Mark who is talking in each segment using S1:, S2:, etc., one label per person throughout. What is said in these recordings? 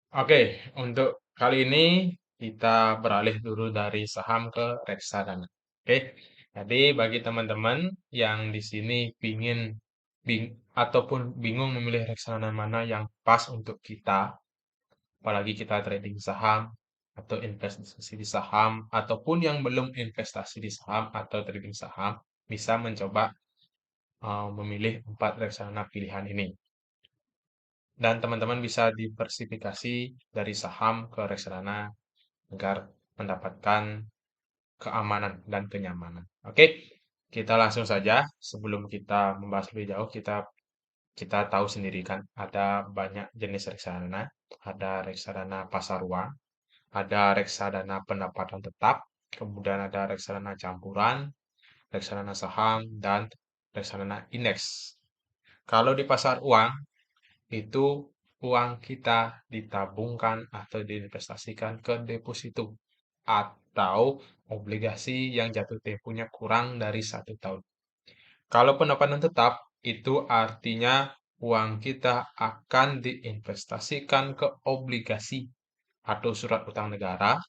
S1: Oke, untuk kali ini kita beralih dulu dari saham ke reksadana. Oke, jadi bagi teman-teman yang di sini pingin bing ataupun bingung memilih reksadana mana yang pas untuk kita, apalagi kita trading saham atau investasi di saham, ataupun yang belum investasi di saham atau trading saham, bisa mencoba memilih 4 reksadana pilihan ini. Dan teman-teman bisa diversifikasi dari saham ke reksadana agar mendapatkan keamanan dan kenyamanan. Oke, kita langsung saja. Sebelum kita membahas lebih jauh, kita tahu sendiri kan ada banyak jenis reksadana. Ada reksadana pasar uang, ada reksadana pendapatan tetap, kemudian ada reksadana campuran, reksadana saham, dan reksadana indeks. Kalau di pasar uang, itu uang kita ditabungkan atau diinvestasikan ke deposito atau obligasi yang jatuh temponya kurang dari 1 tahun. Kalau pendapatan tetap, itu artinya uang kita akan diinvestasikan ke obligasi atau surat utang negara.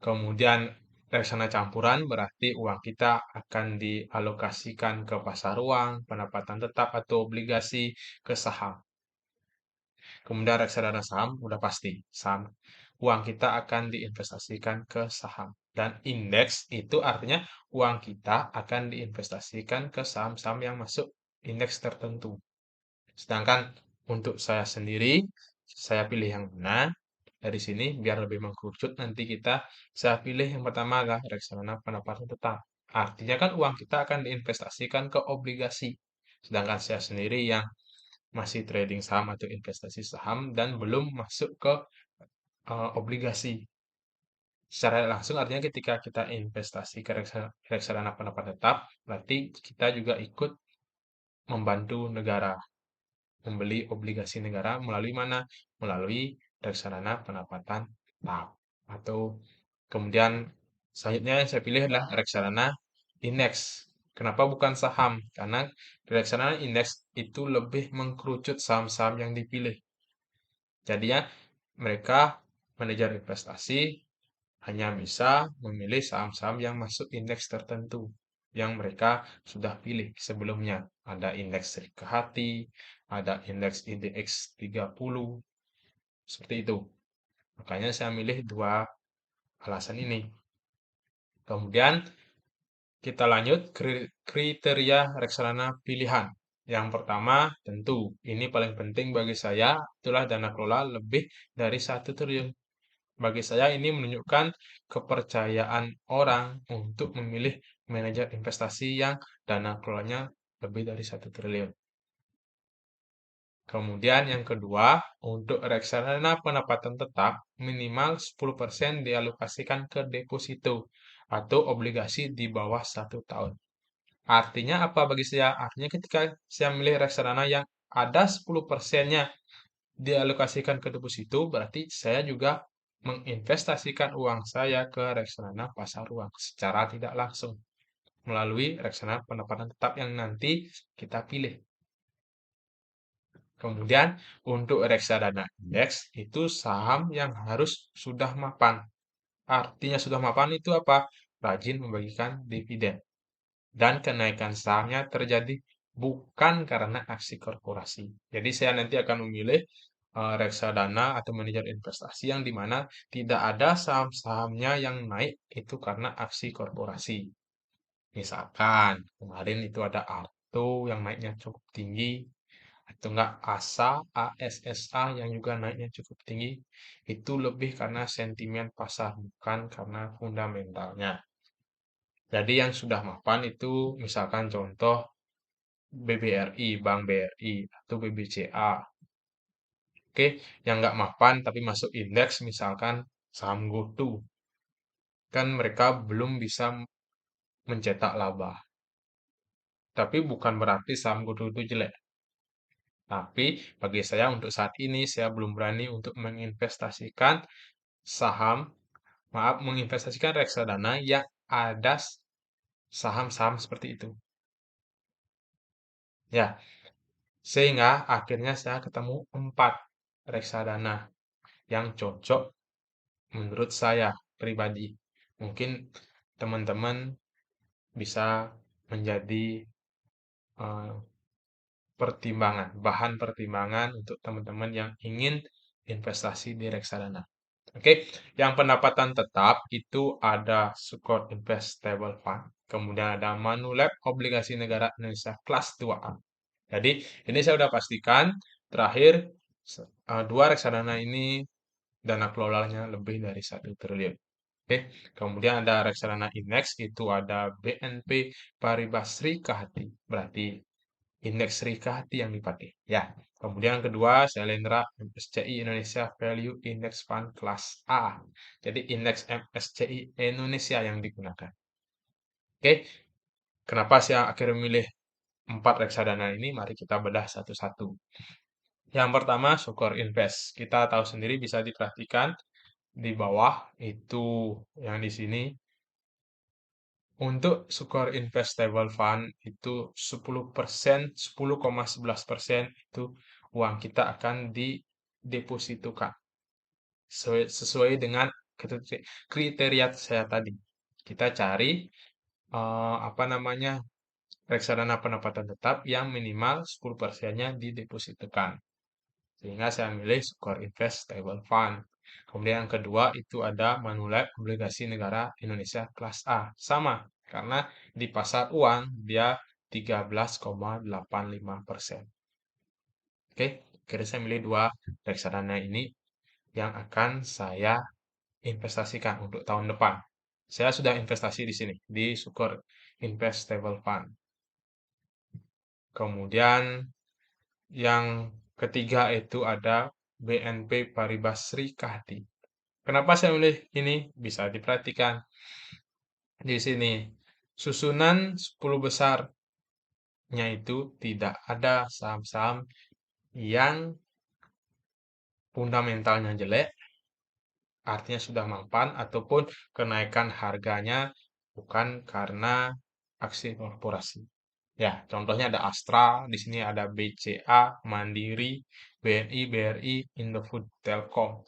S1: Kemudian reksana campuran berarti uang kita akan dialokasikan ke pasar uang, pendapatan tetap atau obligasi ke saham. Kemudian reksadana saham udah pasti, saham. Uang kita akan diinvestasikan ke saham. Dan indeks itu artinya uang kita akan diinvestasikan ke saham-saham yang masuk indeks tertentu. Sedangkan untuk saya sendiri, saya pilih yang mana? Dari sini biar lebih mengkerucut nanti saya pilih yang pertama adalah reksadana pendapatan tetap. Artinya kan uang kita akan diinvestasikan ke obligasi. Sedangkan saya sendiri yang masih trading saham atau investasi saham dan belum masuk ke obligasi. Secara langsung artinya ketika kita investasi ke reksadana pendapatan tetap, berarti kita juga ikut membantu negara membeli obligasi negara melalui mana? Melalui reksadana pendapatan tetap. Atau kemudian selanjutnya yang saya pilih adalah reksadana indeks. Kenapa bukan saham? Karena reksadana indeks itu lebih mengkerucut saham-saham yang dipilih. Jadinya mereka manajer investasi hanya bisa memilih saham-saham yang masuk indeks tertentu yang mereka sudah pilih sebelumnya. Ada indeks Rika Hati, ada indeks IDX 30, seperti itu. Makanya saya milih dua alasan ini. Kemudian kita lanjut kriteria reksadana pilihan. Yang pertama, tentu ini paling penting bagi saya, itulah dana kelola lebih dari 1 triliun. Bagi saya ini menunjukkan kepercayaan orang untuk memilih manajer investasi yang dana kelolanya lebih dari 1 triliun. Kemudian yang kedua, untuk reksadana pendapatan tetap minimal 10% dialokasikan ke deposito atau obligasi di bawah 1 tahun. Artinya apa bagi saya? Artinya ketika saya memilih reksadana yang ada 10%-nya dialokasikan ke deposito, berarti saya juga menginvestasikan uang saya ke reksadana pasar uang secara tidak langsung melalui reksadana pendapatan tetap yang nanti kita pilih. Kemudian untuk reksadana indeks itu saham yang harus sudah mapan. Artinya sudah mapan itu apa? Rajin membagikan dividen. Dan kenaikan sahamnya terjadi bukan karena aksi korporasi. Jadi saya nanti akan memilih reksadana atau manajer investasi yang dimana tidak ada saham-sahamnya yang naik itu karena aksi korporasi. Misalkan kemarin itu ada Arto yang naiknya cukup tinggi, atau enggak ASA, ASSA yang juga naiknya cukup tinggi, itu lebih karena sentimen pasar, bukan karena fundamentalnya. Jadi yang sudah mapan itu misalkan contoh BBRI, Bank BRI, atau BBCA. Oke, yang nggak mapan tapi masuk indeks misalkan saham GoTo. Kan mereka belum bisa mencetak laba. Tapi bukan berarti saham GoTo itu jelek. Tapi bagi saya untuk saat ini saya belum berani untuk menginvestasikan saham, maaf, menginvestasikan reksadana yang ada saham-saham seperti itu. Ya, sehingga akhirnya saya ketemu 4. reksadana yang cocok menurut saya pribadi. Mungkin teman-teman bisa menjadi eh, bahan pertimbangan untuk teman-teman yang ingin investasi di reksadana. Oke, yang pendapatan tetap itu ada Sukor Investable Fund, kemudian ada Manulab Obligasi Negara Indonesia kelas 2A. Jadi, ini saya sudah pastikan terakhir dua reksadana ini dana kelolanya lebih dari 1 triliun. Oke, kemudian ada reksadana indeks itu ada BNP Paribas Sri Kahati, berarti indeks Sri Kahati yang dipakai. Ya, kemudian yang kedua Selendra MSCI Indonesia Value Index Fund kelas A. Jadi indeks MSCI Indonesia yang digunakan. Oke, kenapa saya akhirnya memilih 4 reksadana ini? Mari kita bedah satu-satu. Yang pertama, Sukor Invest. Kita tahu sendiri bisa diperhatikan di bawah itu yang di sini. Untuk Sukor Investable Fund itu 10%, 10,11% itu uang kita akan didepositukan sesuai dengan kriteria saya tadi. Kita cari apa namanya reksadana pendapatan tetap yang minimal 10%-nya didepositukan. Sehingga saya milih Sukor Invest Stable Fund. Kemudian yang kedua itu ada Manulife Obligasi Negara Indonesia kelas A. Sama, karena di pasar uang dia 13,85%. Oke, kira saya milih dua reksadana ini yang akan saya investasikan untuk tahun depan. Saya sudah investasi di sini, di Sukor Invest Stable Fund. Kemudian yang ketiga itu ada BNP Paribas Sri Kandi. Kenapa saya milih ini? Bisa diperhatikan di sini. Susunan 10 besarnya itu tidak ada saham-saham yang fundamentalnya jelek, artinya sudah mapan, ataupun kenaikan harganya bukan karena aksi korporasi. Ya, contohnya ada Astra, di sini ada BCA, Mandiri, BNI, BRI, Indofood, Telkom,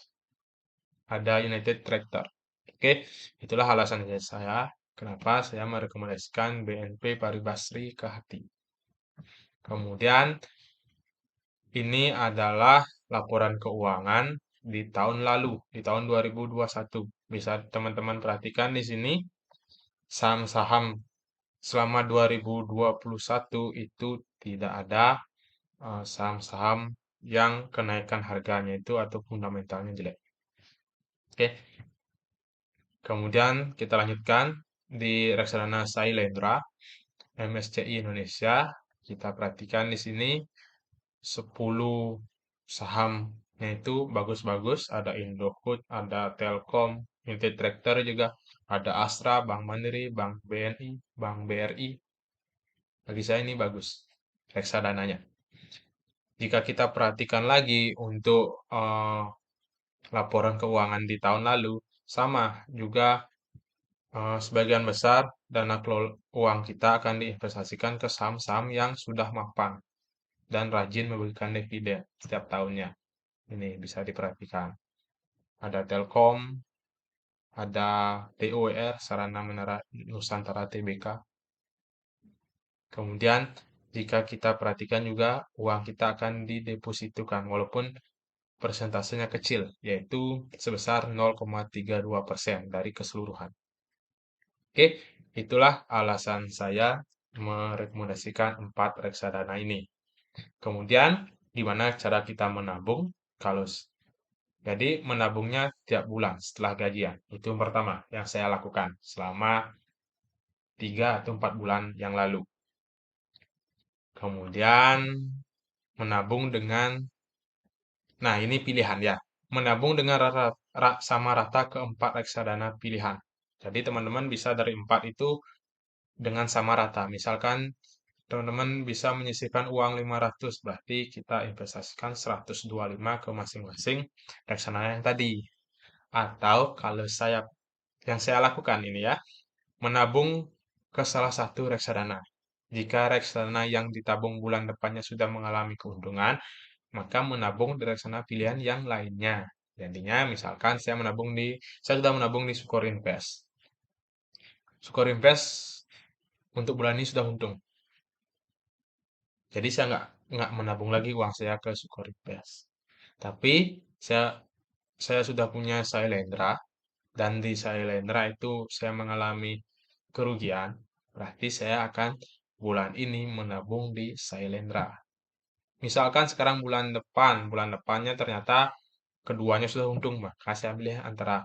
S1: ada United Tractor. Oke, itulah alasan saya kenapa saya merekomendasikan BNP Paribas Sri Kandi. Kemudian ini adalah laporan keuangan di tahun lalu, di tahun 2021. Bisa teman-teman perhatikan di sini saham-saham selama 2021 itu tidak ada saham-saham yang kenaikan harganya itu atau fundamentalnya jelek. Oke, kemudian kita lanjutkan di reksadana Sailendra MSCI Indonesia. Kita perhatikan di sini 10 sahamnya itu bagus-bagus, ada Indofood, ada Telkom, United Tractor juga, ada Astra, Bank Mandiri, Bank BNI, Bank BRI. Bagi saya ini bagus reksadananya. Jika kita perhatikan lagi untuk laporan keuangan di tahun lalu, sama juga sebagian besar dana kelola uang kita akan diinvestasikan ke saham-saham yang sudah mapan dan rajin memberikan dividen setiap tahunnya. Ini bisa diperhatikan. Ada Telkom, ada TOWR, Sarana Menara Nusantara Tbk. Kemudian jika kita perhatikan juga uang kita akan didepositukan walaupun persentasenya kecil, yaitu sebesar 0,32% dari keseluruhan. Oke, itulah alasan saya merekomendasikan 4 reksadana ini. Kemudian, gimana cara kita menabung? Kalau jadi menabungnya tiap bulan setelah gajian. Itu yang pertama yang saya lakukan selama 3 atau 4 bulan yang lalu. Kemudian menabung dengan, nah ini pilihan ya, menabung dengan sama rata keempat reksadana pilihan. Jadi teman-teman bisa dari 4 itu dengan sama rata. Misalkan teman-teman bisa menyisihkan uang 500, berarti kita investasikan 125 ke masing-masing reksadana yang tadi. Atau kalau yang saya lakukan ini ya, menabung ke salah satu reksadana. Jika reksadana yang ditabung bulan depannya sudah mengalami keuntungan, maka menabung di reksadana pilihan yang lainnya. Jadinya misalkan saya sudah menabung di Sukor Invest. Sukor Invest untuk bulan ini sudah untung. Jadi saya nggak menabung lagi uang saya ke Sukor Invest. Tapi saya saya sudah punya Sailendra dan di Sailendra itu saya mengalami kerugian. Berarti saya akan bulan ini menabung di Sailendra. Misalkan sekarang bulan depannya ternyata keduanya sudah untung, maka saya pilih antara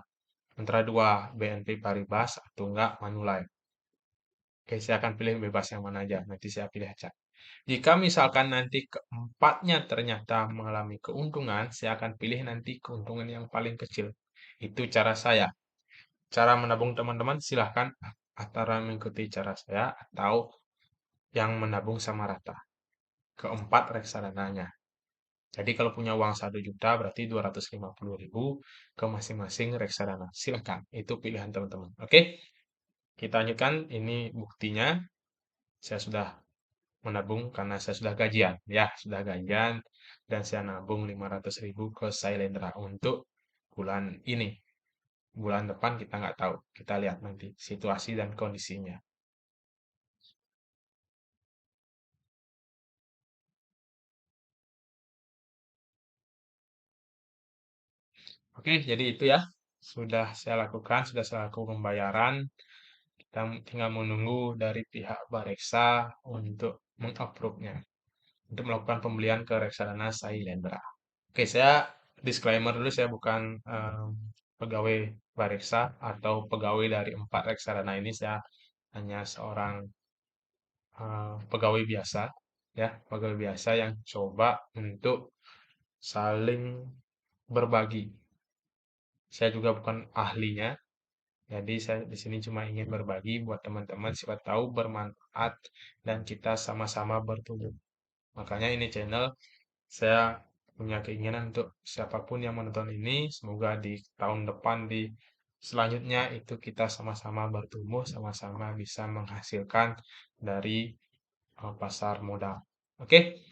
S1: antara dua BNP Paribas atau enggak Manulife. Oke, saya akan pilih bebas yang mana aja. Nanti saya pilih aja. Jika misalkan nanti keempatnya ternyata mengalami keuntungan, saya akan pilih nanti keuntungan yang paling kecil. Itu cara saya. Cara menabung teman-teman silahkan antara mengikuti cara saya atau yang menabung sama rata. Keempat reksadananya. Jadi kalau punya uang 1 juta berarti 250.000 ke masing-masing reksadana. Silakan, itu pilihan teman-teman. Oke, kita lanjutkan. Ini buktinya. Saya sudah menabung karena saya sudah gajian. Ya, sudah gajian dan saya nabung 500.000 ke Sailendra untuk bulan ini. Bulan depan kita nggak tahu. Kita lihat nanti situasi dan kondisinya. Oke, jadi itu ya. Sudah saya lakukan pembayaran. Kita tinggal menunggu dari pihak Bareksa untuk mengapprove-nya, untuk melakukan pembelian ke reksadana Sailendra. Oke, saya disclaimer dulu, saya bukan pegawai Bareksa atau pegawai dari empat reksadana ini. Saya hanya seorang pegawai biasa, ya, pegawai biasa yang coba untuk saling berbagi. Saya juga bukan ahlinya, jadi saya di sini cuma ingin berbagi buat teman-teman, siapa tahu bermanfaat dan kita sama-sama bertumbuh. Makanya ini channel saya punya keinginan untuk siapapun yang menonton ini, semoga di tahun depan di selanjutnya itu kita sama-sama bertumbuh, sama-sama bisa menghasilkan dari pasar modal. Oke,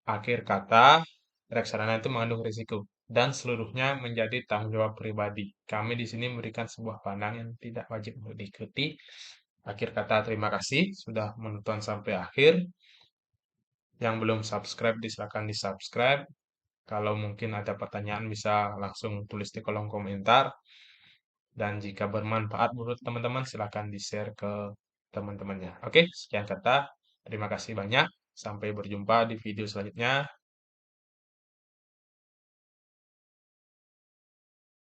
S1: akhir kata, reksadana itu mengandung risiko dan seluruhnya menjadi tanggung jawab pribadi. Kami di sini memberikan sebuah pandangan yang tidak wajib untuk diikuti. Akhir kata, terima kasih sudah menonton sampai akhir. Yang belum subscribe, silakan di-subscribe. Kalau mungkin ada pertanyaan bisa langsung tulis di kolom komentar. Dan jika bermanfaat menurut teman-teman, silakan di-share ke teman-temannya. Oke, sekian kata. Terima kasih banyak. Sampai berjumpa di video selanjutnya.